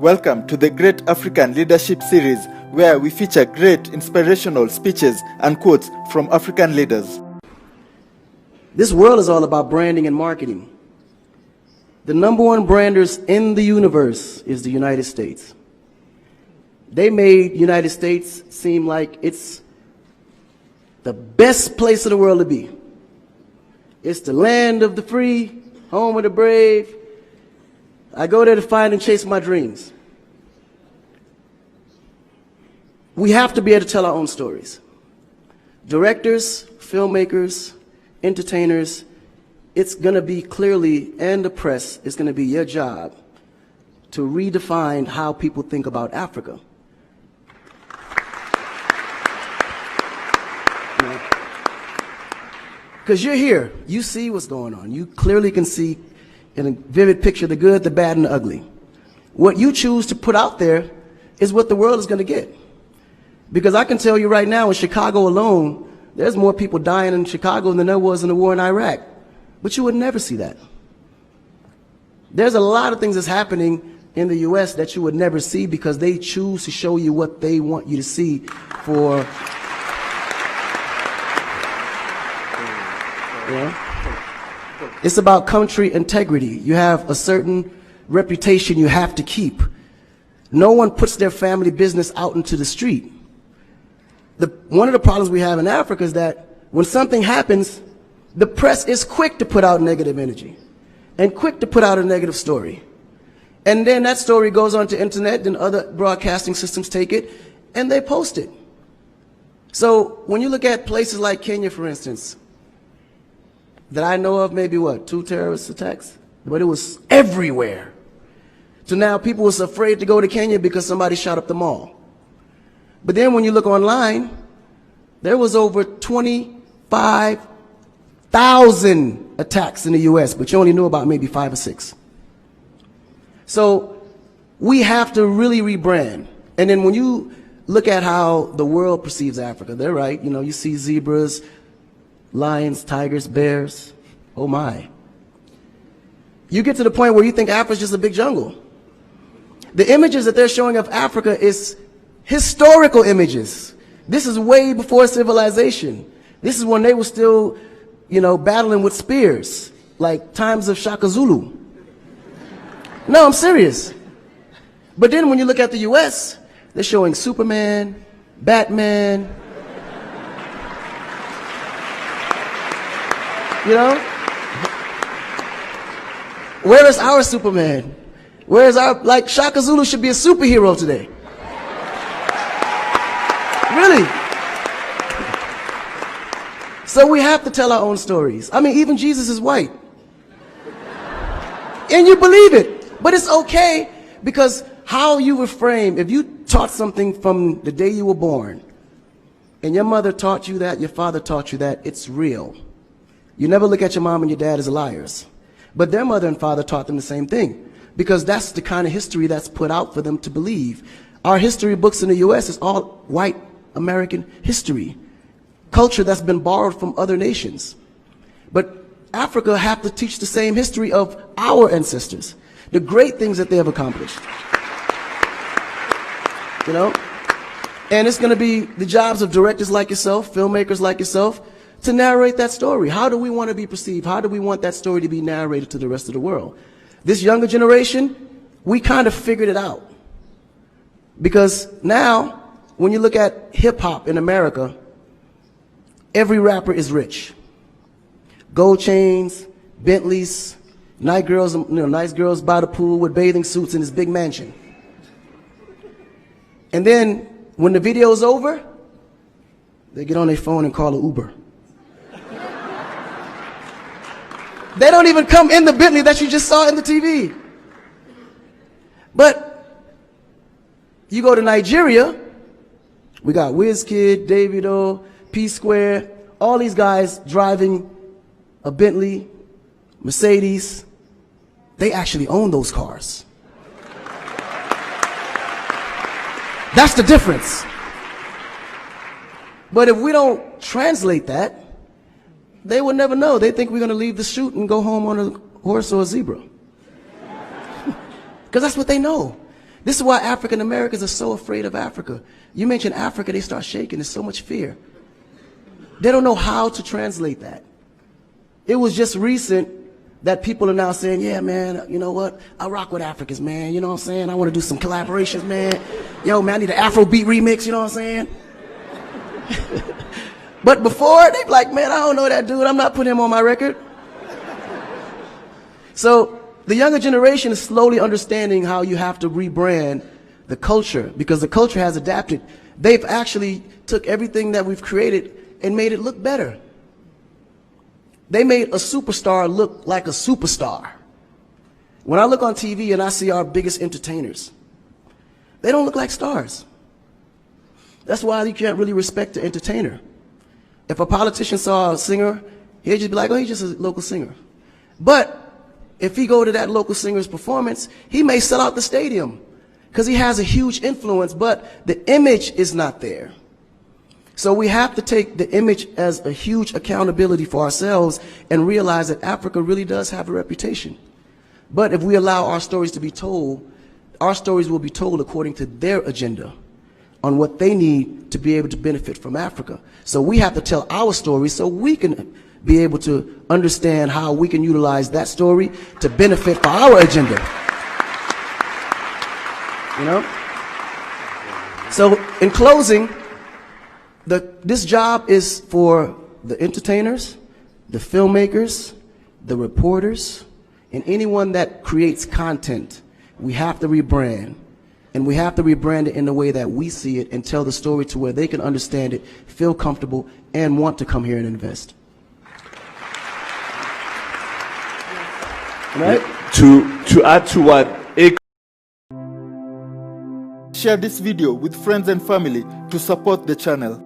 Welcome to the Great African Leadership Series, where we feature great inspirational speeches and quotes from African leaders. This world is all about branding and marketing. The number one branders in the universe is the United States. They made the United States seem like it's the best place in the world to be. It's the land of the free, home of the brave. I go there to find and chase my dreams. We have to be able to tell our own stories. Directors, filmmakers, entertainers, it's going to be clearly, and the press, it's going to be your job to redefine how people think about Africa. Because you're here, you see what's going on. You clearly can see in a vivid picture the good, the bad, and the ugly. What you choose to put out there is what the world is going to get. Because I can tell you right now, in Chicago alone, there's more people dying in Chicago than there was in the war in Iraq. But you would never see that. There's a lot of things that's happening in the U.S. that you would never see because they choose to show you what they want you to see for... Yeah. It's about country integrity. You have a certain reputation you have to keep. No one puts their family business out into the street. One of the problems we have in Africa is that when something happens, the press is quick to put out negative energy and quick to put out a negative story. And then that story goes on to internet, and other broadcasting systems take it and they post it. So when you look at places like Kenya, for instance, that I know of, maybe what, 2 terrorist attacks? But it was everywhere. So now people was afraid to go to Kenya because somebody shot up the mall. But then when you look online, there was over 25,000 attacks in the US, but you only knew about maybe 5 or 6. So we have to really rebrand. And then when you look at how the world perceives Africa, they're right. You know, you see zebras, lions, tigers, bears. Oh my. You get to the point where you think Africa's just a big jungle. The images that they're showing of Africa is historical images. This is way before civilization. This is when they were still, you know, battling with spears, like times of Shaka Zulu. No, I'm serious. But then when you look at the US, they're showing Superman, Batman, you know? Where is our Superman? Where is our, like, Shaka Zulu should be a superhero today. Really? So we have to tell our own stories. I mean, even Jesus is white. And you believe it. But it's okay, because how you were framed, if you taught something from the day you were born, and your mother taught you that, your father taught you that, it's real. You never look at your mom and your dad as liars. But their mother and father taught them the same thing, because that's the kind of history that's put out for them to believe. Our history books in the U.S. is all white American history, culture that's been borrowed from other nations. But Africa have to teach the same history of our ancestors, the great things that they have accomplished. You know? And it's going to be the jobs of directors like yourself, filmmakers like yourself, to narrate that story. How do we want to be perceived? How do we want that story to be narrated to the rest of the world? This younger generation, we kind of figured it out. Because now, when you look at hip-hop in America, every rapper is rich. Gold chains, Bentleys, nice girls by the pool with bathing suits in this big mansion. And then, when the video's over, they get on their phone and call an Uber. They don't even come in the Bentley that you just saw in the TV. But you go to Nigeria, we got Wizkid, Davido, P-Square, all these guys driving a Bentley, Mercedes. They actually own those cars. That's the difference. But if we don't translate that, they will never know. They think we're going to leave the shoot and go home on a horse or a zebra. Because that's what they know. This is why African Americans are so afraid of Africa. You mention Africa, they start shaking. There's so much fear. They don't know how to translate that. It was just recent that people are now saying, yeah, man, you know what? I rock with Africans, man. You know what I'm saying? I want to do some collaborations, man. Yo, man, I need an Afrobeat remix, you know what I'm saying? But before, they'd be like, man, I don't know that dude. I'm not putting him on my record. So the younger generation is slowly understanding how you have to rebrand the culture, because the culture has adapted. They've actually took everything that we've created and made it look better. They made a superstar look like a superstar. When I look on TV and I see our biggest entertainers, they don't look like stars. That's why you can't really respect the entertainer. If a politician saw a singer, he'd just be like, oh, he's just a local singer. But if he go to that local singer's performance, he may sell out the stadium because he has a huge influence, but the image is not there. So we have to take the image as a huge accountability for ourselves and realize that Africa really does have a reputation. But if we allow our stories to be told, our stories will be told according to their agenda on what they need to be able to benefit from Africa. So we have to tell our story so we can be able to understand how we can utilize that story to benefit for our agenda. You know? So in closing, this job is for the entertainers, the filmmakers, the reporters, and anyone that creates content. We have to rebrand. And we have to rebrand it in the way that we see it and tell the story to where they can understand it, feel comfortable, and want to come here and invest. Right? To add to what Akon, Share this video with friends and family to support the channel.